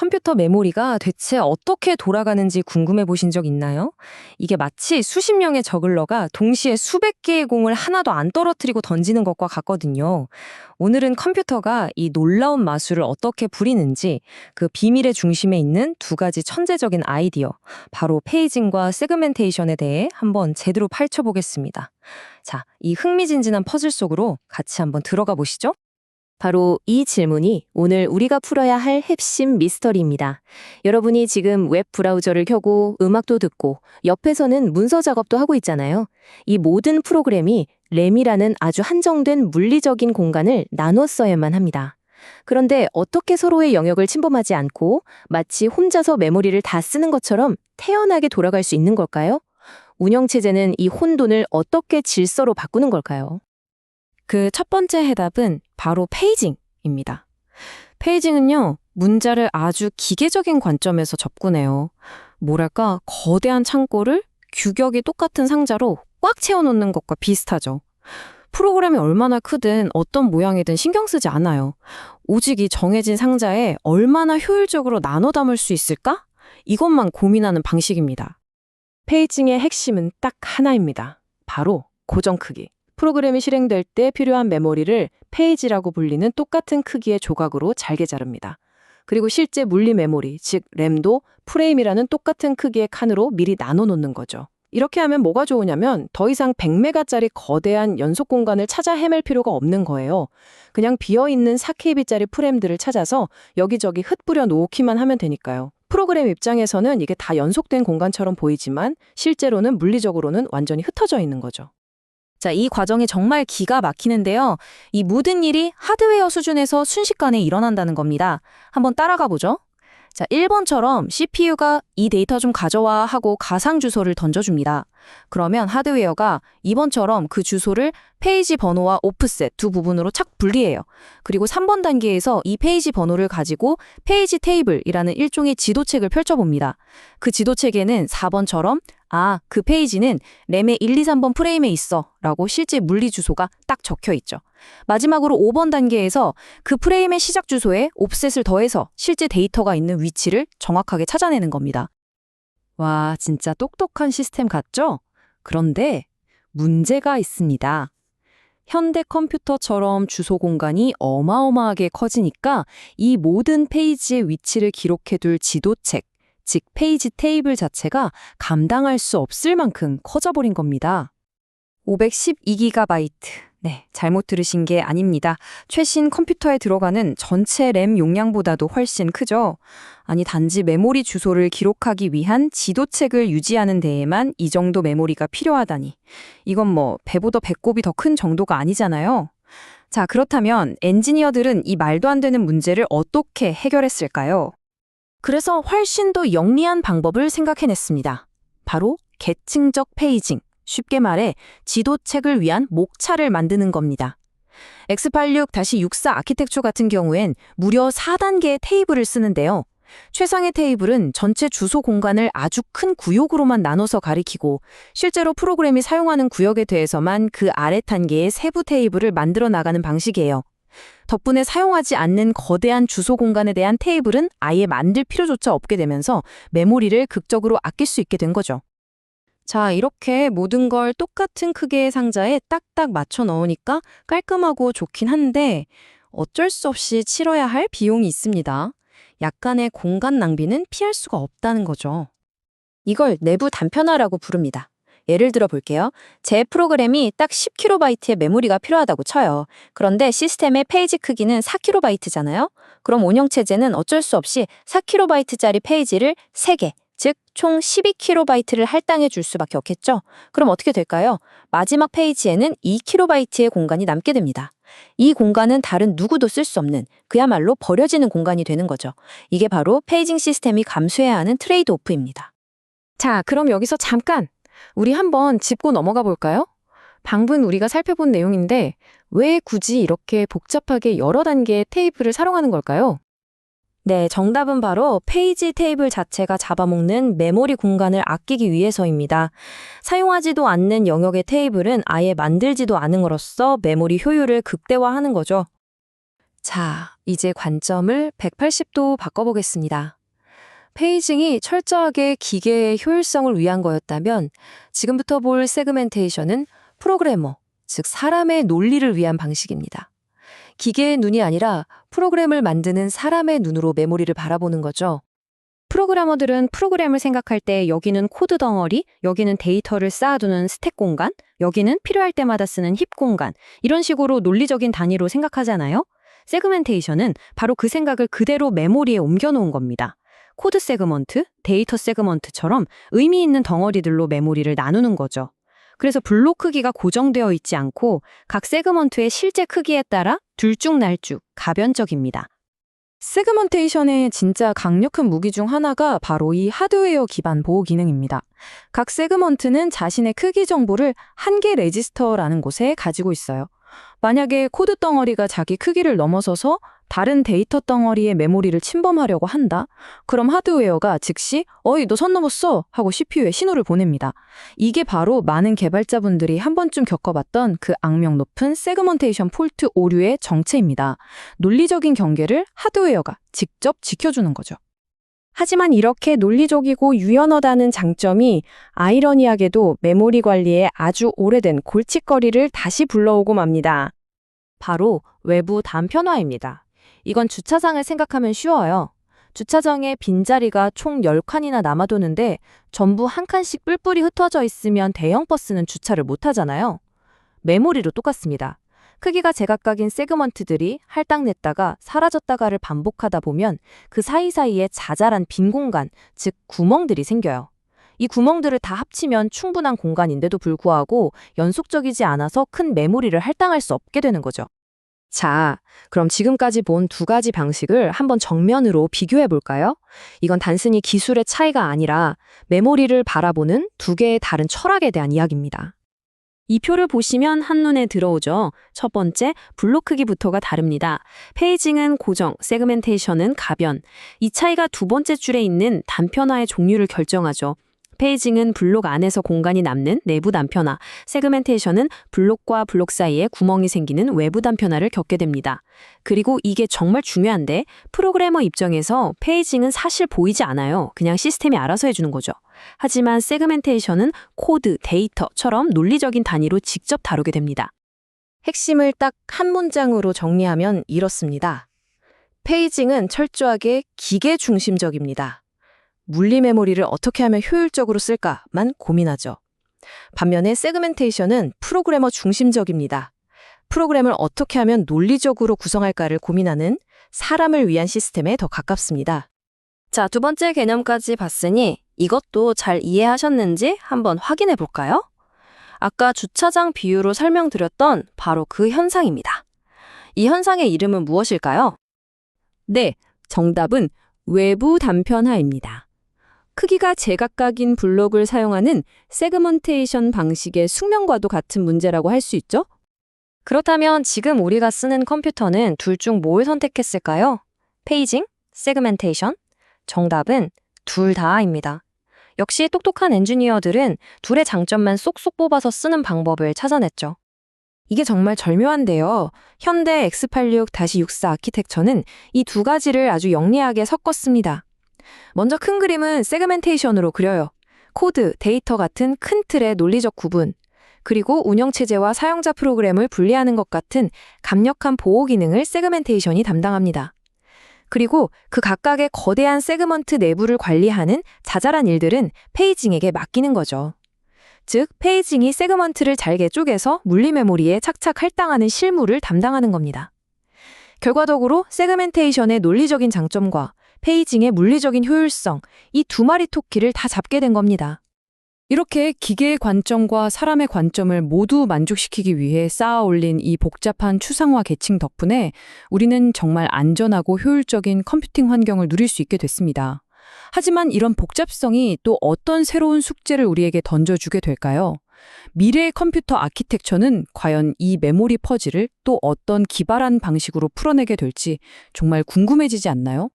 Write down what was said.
컴퓨터 메모리가 대체 어떻게 돌아가는지 궁금해 보신 적 있나요? 이게 마치 수십 명의 저글러가 동시에 수백 개의 공을 하나도 안 떨어뜨리고 던지는 것과 같거든요. 오늘은 컴퓨터가 이 놀라운 마술을 어떻게 부리는지 그 비밀의 중심에 있는 두 가지 천재적인 아이디어, 바로 페이징과 세그멘테이션에 대해 한번 제대로 파헤쳐보겠습니다. 자, 이 흥미진진한 퍼즐 속으로 같이 한번 들어가 보시죠. 바로 이 질문이 오늘 우리가 풀어야 할 핵심 미스터리입니다. 여러분이 지금 웹 브라우저를 켜고 음악도 듣고 옆에서는 문서 작업도 하고 있잖아요. 이 모든 프로그램이 램이라는 아주 한정된 물리적인 공간을 나눠 써야만 합니다. 그런데 어떻게 서로의 영역을 침범하지 않고 마치 혼자서 메모리를 다 쓰는 것처럼 태연하게 돌아갈 수 있는 걸까요? 운영체제는 이 혼돈을 어떻게 질서로 바꾸는 걸까요? 그 첫 번째 해답은 바로 페이징입니다. 페이징은요, 문자를 아주 기계적인 관점에서 접근해요. 뭐랄까, 거대한 창고를 규격이 똑같은 상자로 꽉 채워놓는 것과 비슷하죠. 프로그램이 얼마나 크든 어떤 모양이든 신경 쓰지 않아요. 오직 이 정해진 상자에 얼마나 효율적으로 나눠 담을 수 있을까? 이것만 고민하는 방식입니다. 페이징의 핵심은 딱 하나입니다. 바로 고정 크기. 프로그램이 실행될 때 필요한 메모리를 페이지라고 불리는 똑같은 크기의 조각으로 잘게 자릅니다. 그리고 실제 물리 메모리, 즉 램도 프레임이라는 똑같은 크기의 칸으로 미리 나눠 놓는 거죠. 이렇게 하면 뭐가 좋으냐면 더 이상 100메가짜리 거대한 연속 공간을 찾아 헤맬 필요가 없는 거예요. 그냥 비어있는 4KB짜리 프레임들을 찾아서 여기저기 흩뿌려 놓기만 하면 되니까요. 프로그램 입장에서는 이게 다 연속된 공간처럼 보이지만 실제로는 물리적으로는 완전히 흩어져 있는 거죠. 자, 이 과정이 정말 기가 막히는데요. 이 모든 일이 하드웨어 수준에서 순식간에 일어난다는 겁니다. 한번 따라가 보죠. 자, 1번처럼 CPU가 이 데이터 좀 가져와 하고 가상 주소를 던져줍니다. 그러면 하드웨어가 2번처럼 그 주소를 페이지 번호와 오프셋 두 부분으로 착 분리해요. 그리고 3번 단계에서 이 페이지 번호를 가지고 페이지 테이블이라는 일종의 지도책을 펼쳐봅니다. 그 지도책에는 4번처럼 그 페이지는 램의 1, 2, 3번 프레임에 있어 라고 실제 물리 주소가 딱 적혀 있죠. 마지막으로 5번 단계에서 그 프레임의 시작 주소에 옵셋을 더해서 실제 데이터가 있는 위치를 정확하게 찾아내는 겁니다. 와, 진짜 똑똑한 시스템 같죠? 그런데 문제가 있습니다. 현대 컴퓨터처럼 주소 공간이 어마어마하게 커지니까 이 모든 페이지의 위치를 기록해둘 지도책, 즉 페이지 테이블 자체가 감당할 수 없을 만큼 커져버린 겁니다. 512GB. 네, 잘못 들으신 게 아닙니다. 최신 컴퓨터에 들어가는 전체 램 용량보다도 훨씬 크죠? 아니, 단지 메모리 주소를 기록하기 위한 지도책을 유지하는 데에만 이 정도 메모리가 필요하다니. 이건 뭐 배보다 배꼽이 더 큰 정도가 아니잖아요. 자, 그렇다면 엔지니어들은 이 말도 안 되는 문제를 어떻게 해결했을까요? 그래서 훨씬 더 영리한 방법을 생각해냈습니다. 바로 계층적 페이징. 쉽게 말해 지도책을 위한 목차를 만드는 겁니다. x86-64 아키텍처 같은 경우엔 무려 4단계의 테이블을 쓰는데요. 최상의 테이블은 전체 주소 공간을 아주 큰 구역으로만 나눠서 가리키고 실제로 프로그램이 사용하는 구역에 대해서만 그 아래 단계의 세부 테이블을 만들어 나가는 방식이에요. 덕분에 사용하지 않는 거대한 주소 공간에 대한 테이블은 아예 만들 필요조차 없게 되면서 메모리를 극적으로 아낄 수 있게 된 거죠. 자, 이렇게 모든 걸 똑같은 크기의 상자에 딱딱 맞춰 넣으니까 깔끔하고 좋긴 한데 어쩔 수 없이 치러야 할 비용이 있습니다. 약간의 공간 낭비는 피할 수가 없다는 거죠. 이걸 내부 단편화라고 부릅니다. 예를 들어 볼게요. 제 프로그램이 딱 10kB의 메모리가 필요하다고 쳐요. 그런데 시스템의 페이지 크기는 4kB잖아요. 그럼 운영체제는 어쩔 수 없이 4kB짜리 페이지를 3개, 즉 총 12kB를 할당해 줄 수밖에 없겠죠. 그럼 어떻게 될까요? 마지막 페이지에는 2kB의 공간이 남게 됩니다. 이 공간은 다른 누구도 쓸 수 없는 그야말로 버려지는 공간이 되는 거죠. 이게 바로 페이징 시스템이 감수해야 하는 트레이드 오프입니다. 자, 그럼 여기서 잠깐 우리 한번 짚고 넘어가 볼까요? 방금 우리가 살펴본 내용인데 왜 굳이 이렇게 복잡하게 여러 단계의 테이블을 사용하는 걸까요? 네, 정답은 바로 페이지 테이블 자체가 잡아먹는 메모리 공간을 아끼기 위해서입니다. 사용하지도 않는 영역의 테이블은 아예 만들지도 않음으로써 메모리 효율을 극대화하는 거죠. 자, 이제 관점을 180도 바꿔보겠습니다. 페이징이 철저하게 기계의 효율성을 위한 거였다면 지금부터 볼 세그멘테이션은 프로그래머, 즉 사람의 논리를 위한 방식입니다. 기계의 눈이 아니라 프로그램을 만드는 사람의 눈으로 메모리를 바라보는 거죠. 프로그래머들은 프로그램을 생각할 때 여기는 코드 덩어리, 여기는 데이터를 쌓아두는 스택 공간, 여기는 필요할 때마다 쓰는 힙 공간, 이런 식으로 논리적인 단위로 생각하잖아요. 세그멘테이션은 바로 그 생각을 그대로 메모리에 옮겨놓은 겁니다. 코드 세그먼트, 데이터 세그먼트처럼 의미 있는 덩어리들로 메모리를 나누는 거죠. 그래서 블록 크기가 고정되어 있지 않고 각 세그먼트의 실제 크기에 따라 들쭉날쭉 가변적입니다. 세그먼테이션의 진짜 강력한 무기 중 하나가 바로 이 하드웨어 기반 보호 기능입니다. 각 세그먼트는 자신의 크기 정보를 한 개 레지스터라는 곳에 가지고 있어요. 만약에 코드 덩어리가 자기 크기를 넘어서서 다른 데이터 덩어리의 메모리를 침범하려고 한다? 그럼 하드웨어가 즉시 어이 너 선 넘었어 하고 CPU에 신호를 보냅니다. 이게 바로 많은 개발자분들이 한 번쯤 겪어봤던 그 악명 높은 세그먼테이션 폴트 오류의 정체입니다. 논리적인 경계를 하드웨어가 직접 지켜주는 거죠. 하지만 이렇게 논리적이고 유연하다는 장점이 아이러니하게도 메모리 관리에 아주 오래된 골칫거리를 다시 불러오고 맙니다. 바로 외부 단편화입니다. 이건 주차장을 생각하면 쉬워요. 주차장에 빈자리가 총 10칸이나 남아도는데 전부 한 칸씩 뿔뿔이 흩어져 있으면 대형 버스는 주차를 못 하잖아요. 메모리도 똑같습니다. 크기가 제각각인 세그먼트들이 할당냈다가 사라졌다가를 반복하다 보면 그 사이사이에 자잘한 빈 공간, 즉 구멍들이 생겨요. 이 구멍들을 다 합치면 충분한 공간인데도 불구하고 연속적이지 않아서 큰 메모리를 할당할 수 없게 되는 거죠. 자, 그럼 지금까지 본 두 가지 방식을 한번 정면으로 비교해 볼까요? 이건 단순히 기술의 차이가 아니라 메모리를 바라보는 두 개의 다른 철학에 대한 이야기입니다. 이 표를 보시면 한눈에 들어오죠. 첫 번째, 블록 크기부터가 다릅니다. 페이징은 고정, 세그멘테이션은 가변. 이 차이가 두 번째 줄에 있는 단편화의 종류를 결정하죠. 페이징은 블록 안에서 공간이 남는 내부 단편화, 세그멘테이션은 블록과 블록 사이에 구멍이 생기는 외부 단편화를 겪게 됩니다. 그리고 이게 정말 중요한데 프로그래머 입장에서 페이징은 사실 보이지 않아요. 그냥 시스템이 알아서 해주는 거죠. 하지만 세그멘테이션은 코드, 데이터처럼 논리적인 단위로 직접 다루게 됩니다. 핵심을 딱 한 문장으로 정리하면 이렇습니다. 페이징은 철저하게 기계 중심적입니다. 물리 메모리를 어떻게 하면 효율적으로 쓸까만 고민하죠. 반면에 세그멘테이션은 프로그래머 중심적입니다. 프로그램을 어떻게 하면 논리적으로 구성할까를 고민하는 사람을 위한 시스템에 더 가깝습니다. 자, 두 번째 개념까지 봤으니 이것도 잘 이해하셨는지 한번 확인해 볼까요? 아까 주차장 비유로 설명드렸던 바로 그 현상입니다. 이 현상의 이름은 무엇일까요? 네, 정답은 외부 단편화입니다. 크기가 제각각인 블록을 사용하는 세그먼테이션 방식의 숙명과도 같은 문제라고 할 수 있죠? 그렇다면 지금 우리가 쓰는 컴퓨터는 둘 중 뭘 선택했을까요? 페이징? 세그멘테이션? 정답은 둘 다입니다. 역시 똑똑한 엔지니어들은 둘의 장점만 쏙쏙 뽑아서 쓰는 방법을 찾아냈죠. 이게 정말 절묘한데요. 현대 X86-64 아키텍처는 이 두 가지를 아주 영리하게 섞었습니다. 먼저 큰 그림은 세그멘테이션으로 그려요. 코드, 데이터 같은 큰 틀의 논리적 구분, 그리고 운영체제와 사용자 프로그램을 분리하는 것 같은 강력한 보호 기능을 세그멘테이션이 담당합니다. 그리고 그 각각의 거대한 세그먼트 내부를 관리하는 자잘한 일들은 페이징에게 맡기는 거죠. 즉, 페이징이 세그먼트를 잘게 쪼개서 물리 메모리에 착착 할당하는 실무를 담당하는 겁니다. 결과적으로 세그멘테이션의 논리적인 장점과 페이징의 물리적인 효율성, 이 두 마리 토끼를 다 잡게 된 겁니다. 이렇게 기계의 관점과 사람의 관점을 모두 만족시키기 위해 쌓아 올린 이 복잡한 추상화 계층 덕분에 우리는 정말 안전하고 효율적인 컴퓨팅 환경을 누릴 수 있게 됐습니다. 하지만 이런 복잡성이 또 어떤 새로운 숙제를 우리에게 던져주게 될까요? 미래의 컴퓨터 아키텍처는 과연 이 메모리 퍼즐을 또 어떤 기발한 방식으로 풀어내게 될지 정말 궁금해지지 않나요?